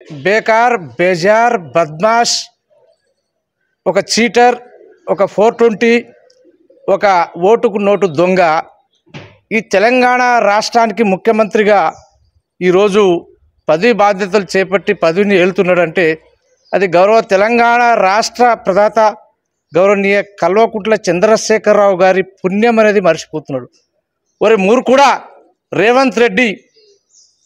బేకార్ బేజార్ బద్మాష్ ఒక చీటర్ ఒక 420 ఒక ఓటుకు నోటు దొంగ ఈ తెలంగాణ రాష్ట్రానికి ముఖ్యమంత్రిగా ఈరోజు పదవి బాధ్యతలు చేపట్టి పదవిని ఏలుతున్నాడంటే అది గౌరవ తెలంగాణ రాష్ట్ర ప్రదాత గౌరవనీయ కల్వకుంట్ల చంద్రశేఖరరావు గారి పుణ్యం అనేది మర్చిపోతున్నాడు. ఒరే మూర్ఖుడా రేవంత్ రెడ్డి,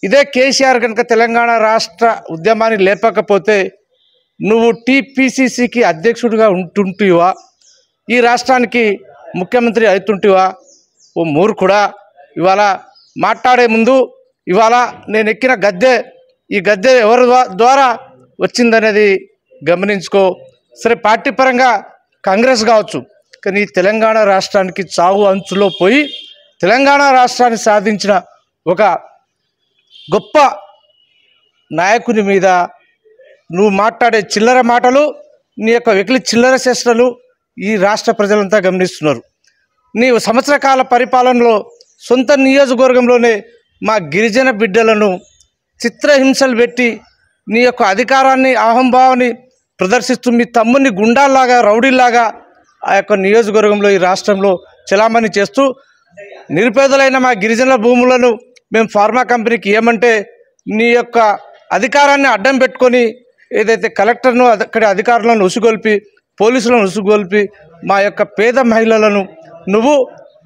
ఇదే కేసీఆర్ కనుక తెలంగాణ రాష్ట్ర ఉద్యమాన్ని లేపకపోతే నువ్వు టీపీసీసీకి అధ్యక్షుడిగా ఉంటుంటివా? ఈ రాష్ట్రానికి ముఖ్యమంత్రి అవుతుంటివా? ఓ మూర్ఖుడా, ఇవాళ మాట్లాడే ముందు ఇవాళ నేను ఎక్కిన గద్దె, ఈ గద్దె ఎవరి ద్వారా వచ్చిందనేది గమనించుకో. సరే, పార్టీ పరంగా కాంగ్రెస్ కావచ్చు, కానీ తెలంగాణ రాష్ట్రానికి చావు అంచులో పోయి తెలంగాణ రాష్ట్రాన్ని సాధించిన ఒక గొప్ప నాయకుని మీద నువ్వు మాట్లాడే చిల్లర మాటలు, నీ యొక్క వెకిలి చిల్లర చేష్టలు ఈ రాష్ట్ర ప్రజలంతా గమనిస్తున్నారు. నీవు సంవత్సర కాల పరిపాలనలో సొంత నియోజకవర్గంలోనే మా గిరిజన బిడ్డలను చిత్రహింసలు పెట్టి నీ యొక్క అధికారాన్ని అహంభావాన్ని ప్రదర్శిస్తూ మీ తమ్ముని గుండాల్లాగా రౌడీల్లాగా ఆ యొక్క నియోజకవర్గంలో ఈ రాష్ట్రంలో చలామణి చేస్తూ నిరుపేదలైన మా గిరిజనుల భూములను మేము ఫార్మా కంపెనీకి ఏమంటే నీ యొక్క అధికారాన్ని అడ్డం పెట్టుకొని ఏదైతే కలెక్టర్ను అక్కడి అధికారులను ఉసుగొల్పి పోలీసులను ఉసుగొల్పి మా యొక్క పేద మహిళలను నువ్వు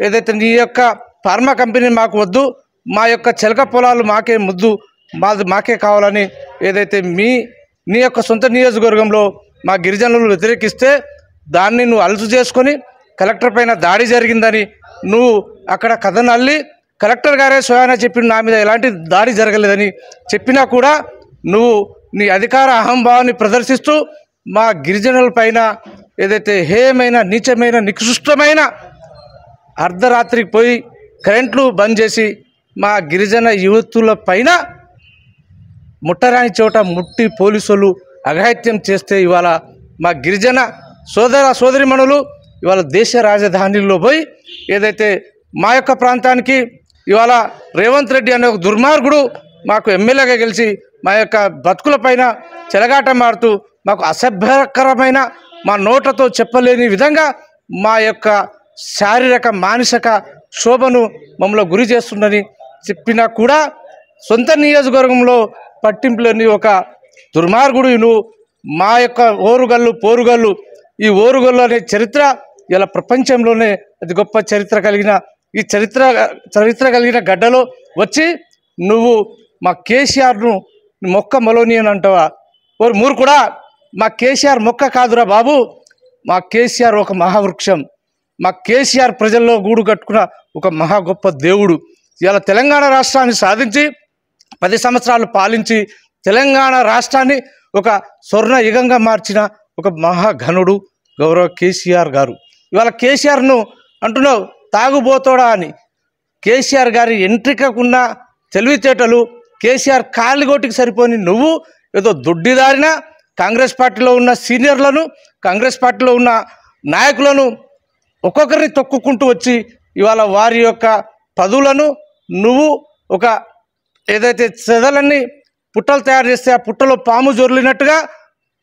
ఏదైతే నీ యొక్క ఫార్మా కంపెనీ మాకు వద్దు, మా యొక్క చిలక పొలాలు మాకే ముద్దు, మాకే కావాలని ఏదైతే నీ యొక్క సొంత నియోజకవర్గంలో మా గిరిజనులు వ్యతిరేకిస్తే దాన్ని నువ్వు అలసు చేసుకొని కలెక్టర్ పైన దాడి జరిగిందని నువ్వు అక్కడ కథను అల్లి కలెక్టర్ గారే స్వయానా చెప్పిన నా మీద ఎలాంటి దాడి జరగలేదని చెప్పినా కూడా నువ్వు నీ అధికార అహంభావాన్ని ప్రదర్శిస్తూ మా గిరిజనుల పైన ఏదైతే హేయమైన నీచమైన నికృష్టమైన అర్ధరాత్రికి పోయి కరెంట్లు బంద్ చేసి మా గిరిజన యువతుల పైన ముట్టరాని చోట ముట్టి పోలీసులు అఘాయిత్యం చేస్తే ఇవాళ మా గిరిజన సోదరిమణులు ఇవాళ దేశ రాజధానిలో పోయి ఏదైతే మా యొక్క ప్రాంతానికి ఇవాళ రేవంత్ రెడ్డి అనే ఒక దుర్మార్గుడు మాకు ఎమ్మెల్యేగా గెలిచి మా యొక్క బతుకులపైన చెలగాటం ఆడుతూ మాకు అసభ్యకరమైన మా నోట్లతో చెప్పలేని విధంగా మా యొక్క శారీరక మానసిక శోభను మమ్మల్ని గురి చేస్తుందని చెప్పినా కూడా సొంత నియోజకవర్గంలో పట్టింపులేని ఒక దుర్మార్గుడు నువ్వు. మా యొక్క పోరుగల్లు ఈ ఓరుగల్లు అనే చరిత్ర ఇలా ప్రపంచంలోనే అతి గొప్ప చరిత్ర కలిగిన ఈ చరిత్ర కలిగిన గడ్డలో వచ్చి నువ్వు మా కేసీఆర్ను మొక్క మొలోని అని అంటావా? ఓరు మూర్ఖుడా, మా కేసీఆర్ మొక్క కాదురా బాబు, మా కేసీఆర్ ఒక మహావృక్షం, మా కేసీఆర్ ప్రజల్లో గూడు కట్టుకున్న ఒక మహా గొప్ప దేవుడు. ఇలా తెలంగాణ రాష్ట్రాన్ని సాధించి 10 సంవత్సరాలు పాలించి తెలంగాణ రాష్ట్రాన్ని ఒక స్వర్ణ యుగంగా మార్చిన ఒక మహాఘనుడు గౌరవ కేసీఆర్ గారు. ఇవాళ కేసీఆర్ను అంటున్నావు తాగుబోతోడా అని. కేసీఆర్ గారి ఎంట్రికకున్న తెలివితేటలు, కేసీఆర్ కాలిగోటికి సరిపోని నువ్వు ఏదో దొడ్డిదారిన కాంగ్రెస్ పార్టీలో ఉన్న సీనియర్లను, కాంగ్రెస్ పార్టీలో ఉన్న నాయకులను ఒక్కొక్కరిని తొక్కుకుంటూ వచ్చి ఇవాళ వారి యొక్క పదవులను నువ్వు ఒక ఏదైతే చెదలన్నీ పుట్టలు తయారు చేస్తే ఆ పుట్టలో పాము జొర్లినట్టుగా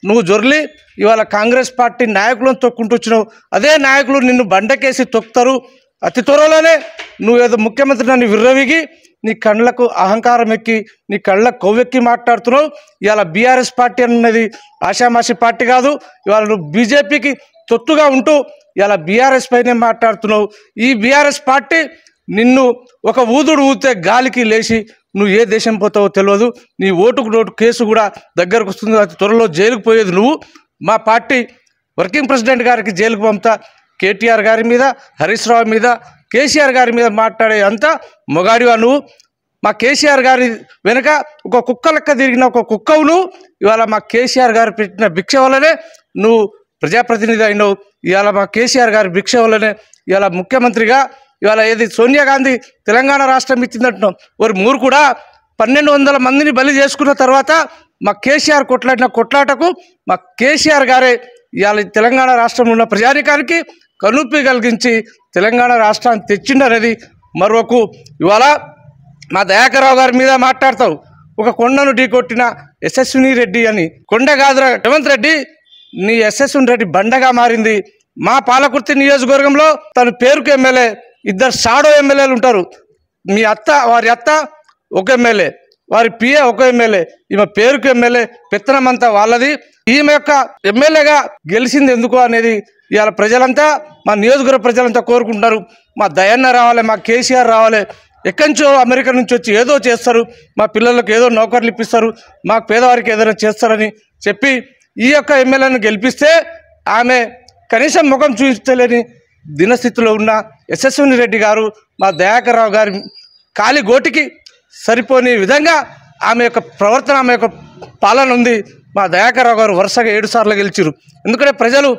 నువ్వు జొర్లి ఇవాళ కాంగ్రెస్ పార్టీ నాయకులను తొక్కుంటూ వచ్చినావు. అదే నాయకులు నిన్ను బండకేసి తొక్కుతారు. అతి త్వరలోనే నువ్వేదో ముఖ్యమంత్రి నన్ను విర్రవిగి నీ కళ్ళకు అహంకారం ఎక్కి నీ కళ్ళకు కొవ్వెక్కి మాట్లాడుతున్నావు. ఇవాళ బీఆర్ఎస్ పార్టీ అన్నది ఆషామాషి పార్టీ కాదు. ఇవాళ నువ్వు బీజేపీకి తొత్తుగా ఉంటూ ఇలా బీఆర్ఎస్ పైనే మాట్లాడుతున్నావు. ఈ బీఆర్ఎస్ పార్టీ నిన్ను ఒక ఊదుడు ఊతే గాలికి లేచి నువ్వు ఏ దేశం పోతావో తెలియదు. నీ ఓటుకు నోటు కేసు కూడా దగ్గరకు వస్తుంది. అతి త్వరలో జైలుకు పోయేది నువ్వు. మా పార్టీ వర్కింగ్ ప్రెసిడెంట్ గారికి జైలుకు పంపుతా, కేటీఆర్ గారి మీద, హరీష్ రావు మీద, కేసీఆర్ గారి మీద మాట్లాడే అంతా మొగాడివా నువ్వు. మా కేసీఆర్ గారి వెనుక ఒక కుక్క లెక్క తిరిగిన ఒక కుక్కవు నువ్వు. ఇవాళ మా కేసీఆర్ గారు పెట్టిన భిక్ష వల్లనే నువ్వు ప్రజాప్రతినిధి అయినావు. ఇవాళ మా కేసీఆర్ గారి భిక్ష వల్లనే ఇవాళ ముఖ్యమంత్రిగా ఇవాళ ఏది సోనియా గాంధీ తెలంగాణ రాష్ట్రం ఇచ్చిందంటున్నాం. ఒక మూర్ఖుడా, 1200 మందిని బలి చేసుకున్న తర్వాత మా కేసీఆర్ కొట్లాడిన కొట్లాటకు మా కేసీఆర్ గారే ఇవాళ తెలంగాణ రాష్ట్రంలో ఉన్న ప్రజానికానికి కనుప్పి కలిగించి తెలంగాణ రాష్ట్రాన్ని తెచ్చిండనేది మరొక. ఇవాళ మా దయాకర్రావు గారి మీద మాట్లాడతావు, ఒక కొండను ఢీకొట్టిన యశస్విని రెడ్డి అని. కొండ కాదురా రేవంత్ రెడ్డి, నీ యశస్విని రెడ్డి బండగా మారింది. మా పాలకుర్తి నియోజకవర్గంలో తన పేరుకు ఎమ్మెల్యే, ఇద్దరు షాడో ఎమ్మెల్యేలు ఉంటారు. మీ అత్త, వారి అత్త ఒక ఎమ్మెల్యే, వారి పిఏ ఒక ఎమ్మెల్యే, ఈమె పేరుకు ఎమ్మెల్యే, పెత్తనమంతా వాళ్ళది. ఈమె యొక్క ఎమ్మెల్యేగా గెలిచింది ఎందుకు అనేది ఇవాళ ప్రజలంతా, మా నియోజకవర్గ ప్రజలంతా కోరుకుంటున్నారు. మా దయన్న రావాలి, మా కేసీఆర్ రావాలి. ఎక్కడి నుంచో అమెరికా నుంచి వచ్చి ఏదో చేస్తారు, మా పిల్లలకు ఏదో నౌకర్లు ఇప్పిస్తారు, మాకు పేదవారికి ఏదైనా చేస్తారని చెప్పి ఈ యొక్క ఎమ్మెల్యేను గెలిపిస్తే ఆమె కనీసం ముఖం చూపించలేని దినస్థితిలో ఉన్న యశస్విని రెడ్డి గారు, మా దయాకర్ రావు గారి కాలి గోటికి సరిపోని విధంగా ఆమె యొక్క ప్రవర్తన, ఆమె యొక్క పాలన ఉంది. మా దయాకర్ రావు గారు వరుసగా 7 సార్లు గెలిచారు. ఎందుకంటే ప్రజలు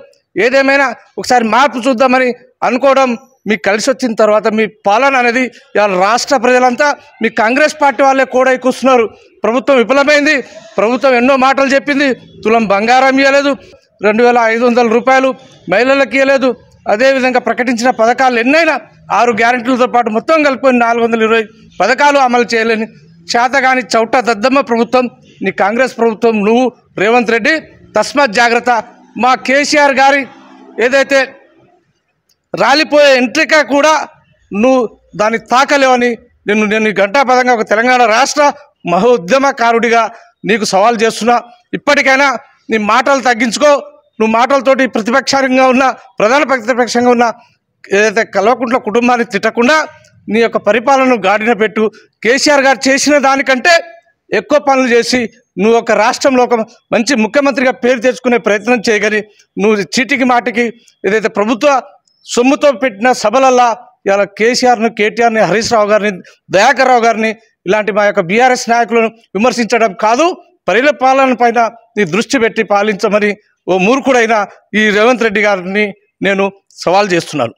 ఏదేమైనా ఒకసారి మార్పు చూద్దామని అనుకోవడం మీకు కలిసి వచ్చిన తర్వాత మీ పాలన అనేది ఇవాళ రాష్ట్ర ప్రజలంతా మీ కాంగ్రెస్ పార్టీ వాళ్ళే కూడా కూస్తున్నారు. ప్రభుత్వం విఫలమైంది, ప్రభుత్వం ఎన్నో మాటలు చెప్పింది, తులం బంగారం ఇవ్వలేదు, 2500 రూపాయలు మహిళలకు ఇవ్వలేదు, అదేవిధంగా ప్రకటించిన పథకాలు ఎన్నైనా 6 గ్యారెంటీలతో పాటు మొత్తం కలుపుకొని 420 పథకాలు అమలు చేయలేని చేతగాని చౌట దద్దమ్మ ప్రభుత్వం నీ కాంగ్రెస్ ప్రభుత్వం. నువ్వు రేవంత్ రెడ్డి తస్మాత్ జాగ్రత్త. మా కేసీఆర్ గారి ఏదైతే రాలిపోయే ఎంట్రిక కూడా నువ్వు దాన్ని తాకలేవని నేను గంటాపదంగా ఒక తెలంగాణ రాష్ట్ర మహోద్యమకారుడిగా నీకు సవాల్ చేస్తున్నా. ఇప్పటికైనా నీ మాటలు తగ్గించుకో. నువ్వు మాటలతోటి ప్రతిపక్షంగా ఉన్న, ప్రధాన ప్రతిపక్షంగా ఉన్న ఏదైతే కల్వకుంట్ల కుటుంబాన్ని తిట్టకుండా నీ యొక్క పరిపాలనను గాడిన పెట్టు. కేసీఆర్ గారు చేసిన దానికంటే ఎక్కువ పనులు చేసి నువ్వు ఒక రాష్ట్రంలో ఒక మంచి ముఖ్యమంత్రిగా పేరు తెచ్చుకునే ప్రయత్నం చేయగలి. నువ్వు చీటికి మాటికి ఏదైతే ప్రభుత్వ సొమ్ముతో పెట్టిన సభలల్లా ఇలా కేసీఆర్ను, కేటీఆర్ని, హరీష్ రావు గారిని, దయాకర్ రావు గారిని ఇలాంటి మా యొక్క బీఆర్ఎస్ నాయకులను విమర్శించడం కాదు, పరిపాలన పైన నీ దృష్టి పెట్టి పాలించమని ఓ మూర్ఖుడైన ఈ రేవంత్ రెడ్డి గారిని నేను సవాల్ చేస్తున్నాను.